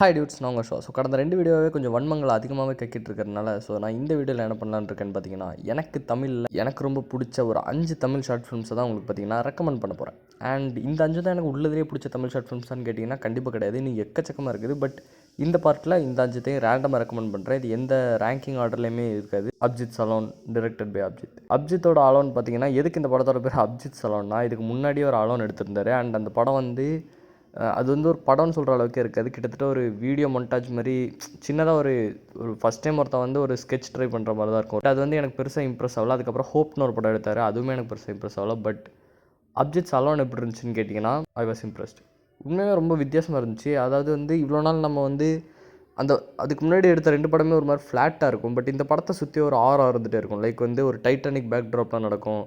Hi dudes, நான் உங்கள் so கடந்த 2 வீடியோவே கொஞ்சம் வன்மங்கள் அதிகமாகவே கக்கிட்டு இருக்கிறதுனால நான் இந்த வீடியோவில் என்ன பண்ணலான்னு இருக்கேன்னு பார்த்தீங்கன்னா, எனக்கு தமிழில் எனக்கு ரொம்ப பிடிச்ச ஒரு 5 தமிழ் ஷார்ட் ஃபிலிம்ஸை தான் உங்களுக்கு பார்த்தீங்கன்னா ரெக்கமெண்ட் பண்ண போகிறேன். அண்ட் இந்த 5 தான் எனக்கு உள்ளதுலேயே பிடிச்ச தமிழ் ஷார்ட் ஃபிலிம்ஸான்னு கேட்டிங்கன்னா கண்டிப்பாக கிடையாது. இன்னும் எக்கச்சக்கமாக இருக்குது. பட் இந்த பார்ட்டில் இந்த 5த்தையும் ரேண்டமாக ரெக்கமெண்ட் பண்ணுறேன். இது எந்த ரேங்கிங் ஆர்டர்லேயுமே இருக்காது. அப்ஜித் சலோன், டிரெக்டட் பை அப்ஜித். அப்ஜித்தோட அலோன் பார்த்தீங்கன்னா, எதுக்கு இந்த படத்தோட பேர் அப்ஜித் சலோன்னா, இதுக்கு முன்னாடியே ஒரு அலோன் எடுத்திருந்தாரு. அண்ட் அந்த படம் வந்து அது வந்து ஒரு படம்னு சொல்கிற அளவுக்கு இருக்காது. கிட்டத்தட்ட ஒரு வீடியோ மொன்டாஜ் மாதிரி சின்னதாக ஒரு ஃபஸ்ட் டைம் ஒருத்தன் வந்து ஒரு ஸ்கெட்ச் ட்ரை பண்ணுற மாதிரி தான் இருக்கும். அது வந்து எனக்கு பெருசாக இம்ப்ரெஸ் ஆகல. அதுக்கப்புறம் ஹோப்னு ஒரு படம் எடுத்தார், அதுவுமே எனக்கு பெருசாக இம்ப்ரெஸ் ஆகல. பட் அப்ஜித் சலோன் எப்படி இருந்துச்சுன்னு கேட்டிங்கன்னா, ஐ வாஸ் இம்ப்ரெஸ்ட். உண்மையாக ரொம்ப வித்தியாசமாக இருந்துச்சு. அதாவது வந்து இவ்வளோ நாள் நம்ம வந்து அதுக்கு முன்னாடி எடுத்த 2 படமே ஒரு மாதிரி ஃப்ளாட்டாக இருக்கும். பட் இந்த படத்தை சுற்றி ஒரு ஆரா இருந்துகிட்டே இருக்கும். லைக் வந்து ஒரு டைட்டானிக் பேக் ட்ராப்லாம் நடக்கும்.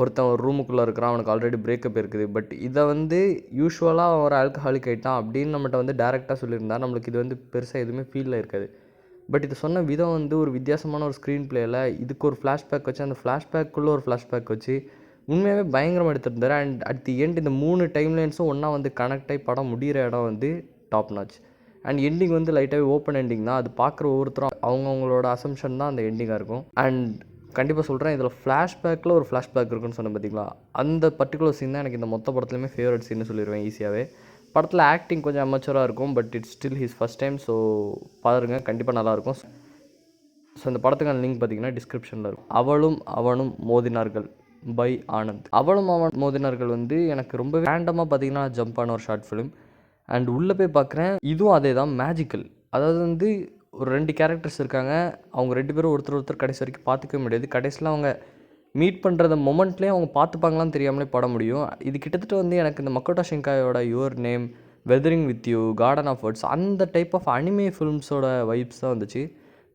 ஒருத்தன் ஒரு ரூமுக்குள்ளே இருக்கிறான், அவனுக்கு ஆல்ரெடி பிரேக்கப் இருக்குது. பட் இதை வந்து யூஸ்வலாக ஒரு ஆல்கஹாலிக் ஆகிட்டான் அப்படின்னு நம்மகிட்ட வந்து டேரெக்டாக சொல்லியிருந்தா நம்மளுக்கு இது வந்து பெருசாக எதுவுமே ஃபீல் இருக்காது. பட் இது சொன்ன விதம் வந்து ஒரு வித்தியாசமான ஒரு ஸ்க்ரீன் பிளேயில் இதுக்கு ஒரு ஃப்ளாஷ்பேக் வச்சு, அந்த ஃப்ளாஷ்பேக்குள்ளே ஒரு ஃப்ளாஷ்பேக் வச்சு உண்மையாகவே பயங்கரமாக எடுத்துருந்தார். அண்ட் அட் தி எண்ட் இந்த 3 டைம்லைன்ஸும் ஒன்றா வந்து கனெக்ட் ஆகி படம் முடிகிற இடம் வந்து டாப் நாச். அண்ட் எண்டிங் வந்து லைட்டாகவே ஓப்பன் எண்டிங் தான். அது பார்க்குற ஒவ்வொருத்தரும் அவங்கவுங்களோட அசம்ஷன் தான் அந்த எண்டிங்காக இருக்கும். அண்ட் கண்டிப்பாக சொல்கிறேன், இதில் ஃப்ளாஷ்பேக்கில் ஒரு ஃப்ளாஷ்பேக் இருக்குன்னு சொன்னேன் பார்த்தீங்களா, அந்த பர்டிகுலர் சீன் தான் எனக்கு இந்த மொத்த படத்துலையுமே ஃபேவரட் சீன்னு சொல்லிடுவேன் ஈஸியாகவே. படத்தில் ஆக்டிங் கொஞ்சம் அமெச்சூராக இருக்கும். But it's still his first time. So பாருங்கள், கண்டிப்பாக நல்லாயிருக்கும். ஸோ இந்த படத்துக்கான லிங்க் பார்த்தீங்கன்னா டிஸ்கிரிப்ஷனில் இருக்கும். அவளும் அவனும் மோதினார்கள் பை ஆனந்த். அவளும் அவன் மோதினார்கள் வந்து எனக்கு ரொம்ப ரேண்டமாக பார்த்தீங்கன்னா ஜம்ப் ஆன ஒரு ஷார்ட் ஃபிலிம். அண்ட் உள்ளே போய் பார்க்குறேன், இதுவும் அதே தான், மேஜிக்கல். அதாவது வந்து ஒரு 2 கேரக்டர்ஸ் இருக்காங்க. அவங்க 2 பேரும் ஒருத்தர் கடைசி வரைக்கும் பார்த்துக்கவே முடியாது. கடைசியில் அவங்க மீட் பண்ணுற மொமெண்ட்லேயே அவங்க பார்த்துப்பாங்களான்னு தெரியாமலே பட முடியும். இது கிட்டத்தட்ட வந்து எனக்கு இந்த மக்கோட்டா ஷிங்காயோட your name, weathering with you, garden of words, அந்த டைப் ஆஃப் அனிமே ஃபிலிம்ஸோட வைப்ஸ் தான் வந்துச்சு.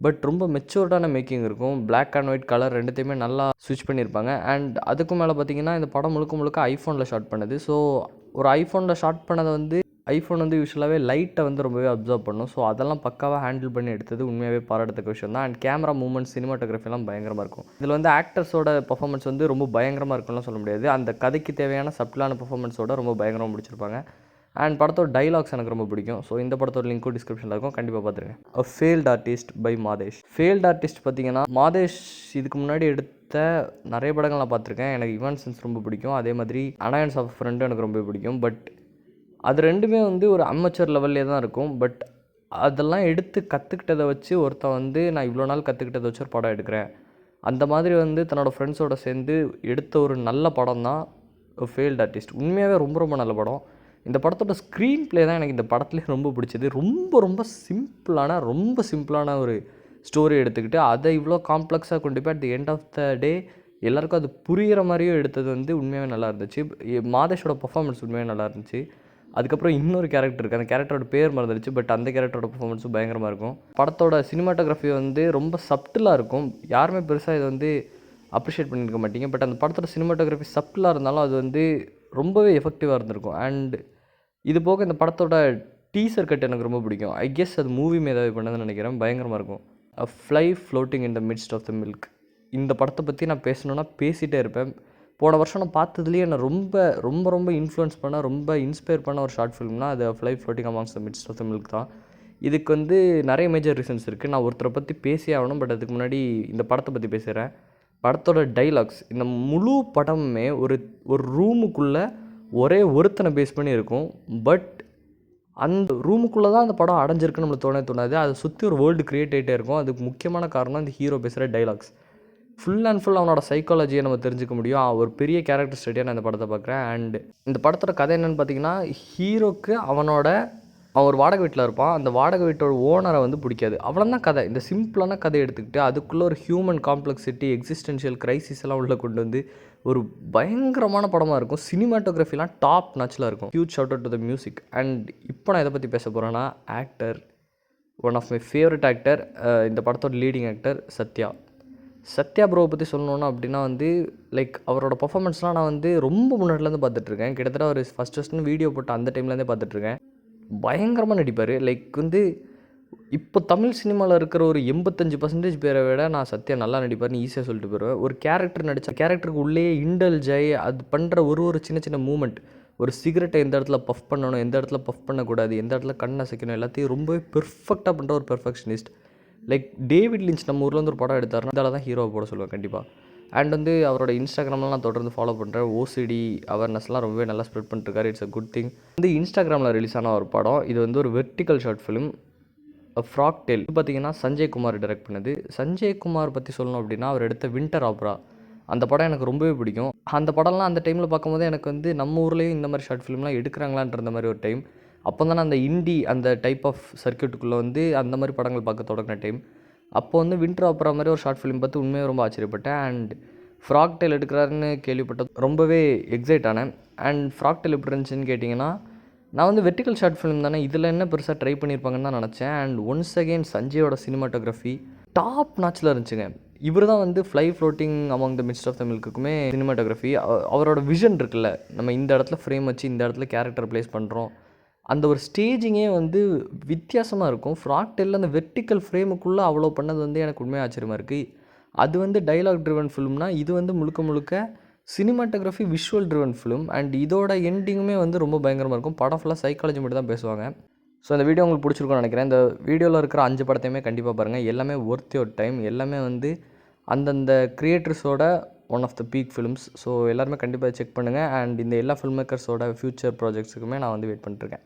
பட் ரொம்ப மெச்சூர்டான மேக்கிங் இருக்கும். பிளாக் அண்ட் ஒயிட் கலர் ரெண்டுத்தையுமே நல்லா ஸ்விட்ச் பண்ணியிருப்பாங்க. அண்ட் அதுக்கும் மேலே பார்த்தீங்கன்னா இந்த படம் முழுக்க ஐஃபோனில் ஷாட் பண்ணுது. ஸோ ஒரு ஐஃபோனில் ஷாட் பண்ணதை வந்து ஐஃபோன் வந்து யூஸ்வலாகவே லைட்டை வந்து ரொம்பவே அப்சர்வ் பண்ணும். ஸோ அதெல்லாம் பக்காவாக ஹேண்டில் பண்ணி எடுத்தது உண்மையாகவே பாராட்டத்தக்க விஷயம் தான். அண்ட் கேமரா மூவ்மெண்ட், சினிமாட்டோகிராஃபிலாம் பயங்கரமாக இருக்கும். இதில் வந்து ஆக்டர்ஸோட பர்ஃபார்மன்ஸ் வந்து ரொம்ப பயங்கரமாக இருக்கும்னு சொல்ல முடியாது. அந்த கதைக்கு தேவையான சப்டிலான பர்ஃபார்மன்ஸோட ரொம்ப பயங்கரமாக முடிச்சிருப்பாங்க. அண்ட் படத்தோட டைலாக்ஸ் எனக்கு ரொம்ப பிடிக்கும். ஸோ இந்த படத்தோட லிங்க்கும் டிஸ்கிரிப்ஷனில் இருக்கும், கண்டிப்பாக பார்த்துருங்க. A failed artist by Madhesh. Failed artist பார்த்தீங்கன்னா, மாதேஷ் இதுக்கு முன்னாடி எடுத்த நிறைய படங்கள் நான் பார்த்துருக்கேன். எனக்கு ஈவன் சென்ஸ் ரொம்ப பிடிக்கும். அதே மாதிரி அனாயன்ஸ் ஆஃப் ஃப்ரெண்டும் எனக்கு ரொம்ப பிடிக்கும். பட் அது 2மே வந்து ஒரு அமெச்சர் லெவல்லே தான் இருக்கும். பட் அதெல்லாம் எடுத்து கற்றுக்கிட்டதை வச்சு ஒருத்தன் வந்து நான் இவ்வளோ நாள் கற்றுக்கிட்டதை வச்சு ஒரு படம் எடுக்கிறேன், அந்த மாதிரி வந்து தன்னோட ஃப்ரெண்ட்ஸோடு சேர்ந்து எடுத்த ஒரு நல்ல படம் தான் ஃபெயில்ட் ஆர்டிஸ்ட். உண்மையாகவே ரொம்ப ரொம்ப நல்ல படம். இந்த படத்தோட ஸ்க்ரீன் ப்ளே தான் எனக்கு இந்த படத்துலேயே ரொம்ப பிடிச்சது. ரொம்ப சிம்பிளான ஒரு ஸ்டோரி எடுத்துக்கிட்டு அதை இவ்வளோ காம்ப்ளெக்ஸாக கொண்டு போய் at the end of the day எல்லாேருக்கும் அது புரிகிற மாதிரியும் எடுத்தது வந்து உண்மையாகவே நல்லா இருந்துச்சு. மாதேஷோட பர்ஃபார்மன்ஸ் உண்மையாக நல்லா இருந்துச்சு. அதுக்கப்புறம் இன்னொரு கேரக்டர் இருக்குது, அந்த கேரக்டரோட பேர் மறந்துடுச்சு. பட் அந்த கேரக்டரோட பர்ஃபார்மன்ஸும் பயங்கரமாக இருக்கும். படத்தோட சினிமாட்டோகிராஃபி வந்து ரொம்ப சப்டிலாக இருக்கும். யாருமே பெருசாக இதை வந்து அப்ரிஷியேட் பண்ணியிருக்க மாட்டீங்க. பட் அந்த படத்தோட சினிமாட்டோகிராஃபி சப்டிலாக இருந்தாலும் அது வந்து ரொம்பவே எஃபெக்டிவாக இருந்திருக்கும். அண்ட் இது போக இந்த படத்தோட டீசர் கட் எனக்கு ரொம்ப பிடிக்கும். ஐ கெஸ் அது மூவி மேதாவி பண்ணதுன்னு நினைக்கிறேன். பயங்கரமாக இருக்கும். A fly floating in the midst of the milk. இந்த படத்தை பற்றி நான் பேசணுன்னா பேசிகிட்டே இருப்பேன். போன வருஷம் நான் பார்த்ததுலேயே என்னை ரொம்ப இன்ஃப்ளூயன்ஸ் பண்ண, ரொம்ப இன்ஸ்பயர் பண்ண ஒரு ஷார்ட் ஃபிலிம்னா அது fly floating amongst the midst of the milk தான். இதுக்கு வந்து நிறைய மேஜர் ரீசன்ஸ் இருக்குது. நான் ஒருத்தரை பற்றி பேசியே ஆகணும். பட் அதுக்கு முன்னாடி இந்த படத்தை பற்றி பேசுகிறேன். படத்தோட டைலாக்ஸ், இந்த முழு படமுமே ஒரு ரூமுக்குள்ளே ஒரே ஒருத்தனை பேஸ் பண்ணி இருக்கும். பட் அந்த ரூமுக்குள்ளே தான் அந்த படம் அடைஞ்சிருக்குன்னு நம்மளுக்கு தோணாது. அதை சுற்றி ஒரு வேர்ல்டு க்ரியேட் ஆகிட்டே இருக்கும். அதுக்கு முக்கியமான காரணம் இந்த ஹீரோ பேசுகிற டைலாக்ஸ். ஃபுல் அண்ட் ஃபுல் அவனோட சைக்காலஜியை நம்ம தெரிஞ்சுக்க முடியும். ஒரு பெரிய கேரக்டர் ஸ்டடியாக நான் இந்த படத்தை பார்க்குறேன். அண்ட் இந்த படத்தோட கதை என்னென்னு பார்த்தீங்கன்னா, ஹீரோக்கு அவன் ஒரு வாடகை வீட்டில் இருப்பான். அந்த வாடகை வீட்டோட ஓனரை வந்து பிடிக்காது. அவ்வளோதான் கதை. இந்த சிம்பிளான கதை எடுத்துக்கிட்டு அதுக்குள்ளே ஒரு ஹியூமன் காம்ப்ளெக்சிட்டி, எக்ஸிஸ்டென்ஷியல் க்ரைசிஸ் எல்லாம் உள்ளே கொண்டு வந்து ஒரு பயங்கரமான படமாக இருக்கும். சினிமாட்டோகிராஃபிலாம் டாப் நாச்சில் இருக்கும். Huge shout out to the music. And இப்போ நான் எதை பற்றி பேச போகிறேன்னா, actor, one of my favourite actor, இந்த படத்தோட லீடிங் ஆக்டர் சத்யா ப்ரோவை பற்றி சொல்லணுன்னா அப்படின்னா வந்து லைக் அவரோட பர்ஃபார்மன்ஸ்லாம் நான் வந்து ரொம்ப முன்னாடிலேருந்து பார்த்துட்ருக்கேன். கிட்டத்தட்ட ஒரு ஃபஸ்ட்டு வீடியோ போட்டு அந்த டைம்லேருந்தே பார்த்துட்ருக்கேன். பயங்கரமாக நடிப்பார். லைக் வந்து இப்போ தமிழ் சினிமாவில் இருக்கிற ஒரு 85% பேரை விட நான் சத்யா நல்லா நடிப்பார்னு ஈஸியாக சொல்லிட்டு போயிடுவேன். ஒரு கேரக்டர் நடித்த கேரக்டருக்கு உள்ளே இண்டல்ஜ் ஆகி அது பண்ணுற ஒரு சின்ன மூமெண்ட், ஒரு சிகரெட்டை எந்த இடத்துல பஃப் பண்ணணும், எந்த இடத்துல பஃப் பண்ணக்கூடாது, எந்த இடத்துல கண் அசைக்கணும், எல்லாத்தையும் ரொம்பவே பெர்ஃபெக்டாக பண்ணுற ஒரு பெர்ஃபெக்ஷனிஸ்ட். லைக் டேவிட் லிஞ்ச் நம்ம ஊரில் வந்து ஒரு படம் எடுத்தாருன்னா இதால் தான் ஹீரோவை போட சொல்லுவேன் கண்டிப்பாக. அண்ட் வந்து அவரோட இன்ஸ்டாகிராம்லாம் நான் தொடர்ந்து ஃபாலோ பண்ணுறேன். ஓசிடி அவேர்னஸ்லாம் ரொம்பவே நல்லா ஸ்ப்ரெட் பண்ணிட்டுருக்காரு. It's a good thing. வந்து இன்ஸ்டாகிராமில் ரிலீஸ் ஆன ஒரு படம். இது வந்து ஒரு vertical short film, frog tale. இது பார்த்தீங்கன்னா சஞ்சய் குமார் டைரக்ட் பண்ணது. சஞ்சய் குமார் பற்றி சொல்லணும் அப்படின்னா அவர் எடுத்த வின்டர் ஆப்ரா அந்த படம் எனக்கு ரொம்பவே பிடிக்கும். அந்த படம்லாம் அந்த டைமில் பார்க்கும்போது எனக்கு வந்து நம்ம ஊர்லேயும் இந்த மாதிரி ஷார்ட் ஃபிலிம்லாம் எடுக்கிறாங்களான்ற மாதிரி ஒரு டைம். அப்போ தான் அந்த இண்டி அந்த டைப் ஆஃப் சர்க்கியூட்டுக்குள்ளே வந்து அந்த மாதிரி படங்கள் பார்க்க தொடங்கின டைம். அப்போ வந்து வின்டர் ஆப்ரா மாதிரி ஒரு ஷார்ட் ஃபிலிம் பார்த்து உண்மையாக ரொம்ப ஆச்சரியப்பட்டேன். அண்ட் ஃப்ராக் டேல் எடுக்கிறாருன்னு கேள்விப்பட்டது ரொம்பவே எக்ஸைட் ஆனேன். அண்ட் ஃப்ராக் டேல் எப்படி இருந்துச்சுன்னு கேட்டிங்கன்னா, நான் வந்து வெர்டிக்கல் ஷார்ட் ஃபிலிம் தானே, இதில் என்ன பெருசாக ட்ரை பண்ணியிருப்பாங்கன்னு தான் நினச்சேன். அண்ட் ஒன்ஸ் அகெயின் சஞ்சயோட சினிமாட்டோகிராஃபி டாப் நாச்சில் இருந்துச்சுங்க. இவர் தான் வந்து fly floating among the mist of the மில்க்குமே சினிமாட்டோகிராஃபி. அவரோட விஷன் இருக்குல்ல, நம்ம இந்த இடத்துல ஃப்ரேம் வச்சு இந்த இடத்துல கேரக்டர் ப்ளேஸ் பண்ணுறோம், அந்த ஒரு ஸ்டேஜிங்கே வந்து வித்தியாசமாக இருக்கும். ஃப்ராக் டேலில் அந்த வெர்டிக்கல் ஃப்ரேமுக்குள்ளே அவ்வளோ பண்ணது வந்து எனக்கு உண்மையாக ஆச்சரியமாக இருக்குது. அது வந்து டைலாக் ட்ரிவன் ஃபிலிம்னா, இது வந்து முழுக்க முழுக்க cinematography visual driven film. And இதோட எண்டிங்குமே வந்து ரொம்ப பயங்கரமாக இருக்கும். படம் ஃபுல்லாக சைக்காலஜி மட்டும் தான் பேசுவாங்க. ஸோ இந்த வீடியோ உங்களுக்கு பிடிச்சிருக்கும்னு நினைக்கிறேன். இந்த வீடியோவில் இருக்கிற 5 படத்தையுமே கண்டிப்பாக பாருங்கள். எல்லாமே ஒர்த் யுவர் டைம். எல்லாமே வந்து அந்தந்த கிரியேட்டர்ஸோட one of the peak films. So எல்லாருமே கண்டிப்பாக செக் பண்ணுங்கள். அண்ட் இந்த எல்லா ஃபில்ம் மேக்கர்ஸோட ஃப்யூச்சர் ப்ராஜெக்ட்ஸுக்குமே நான் வந்து வெயிட் பண்ணிட்டுருக்கேன்.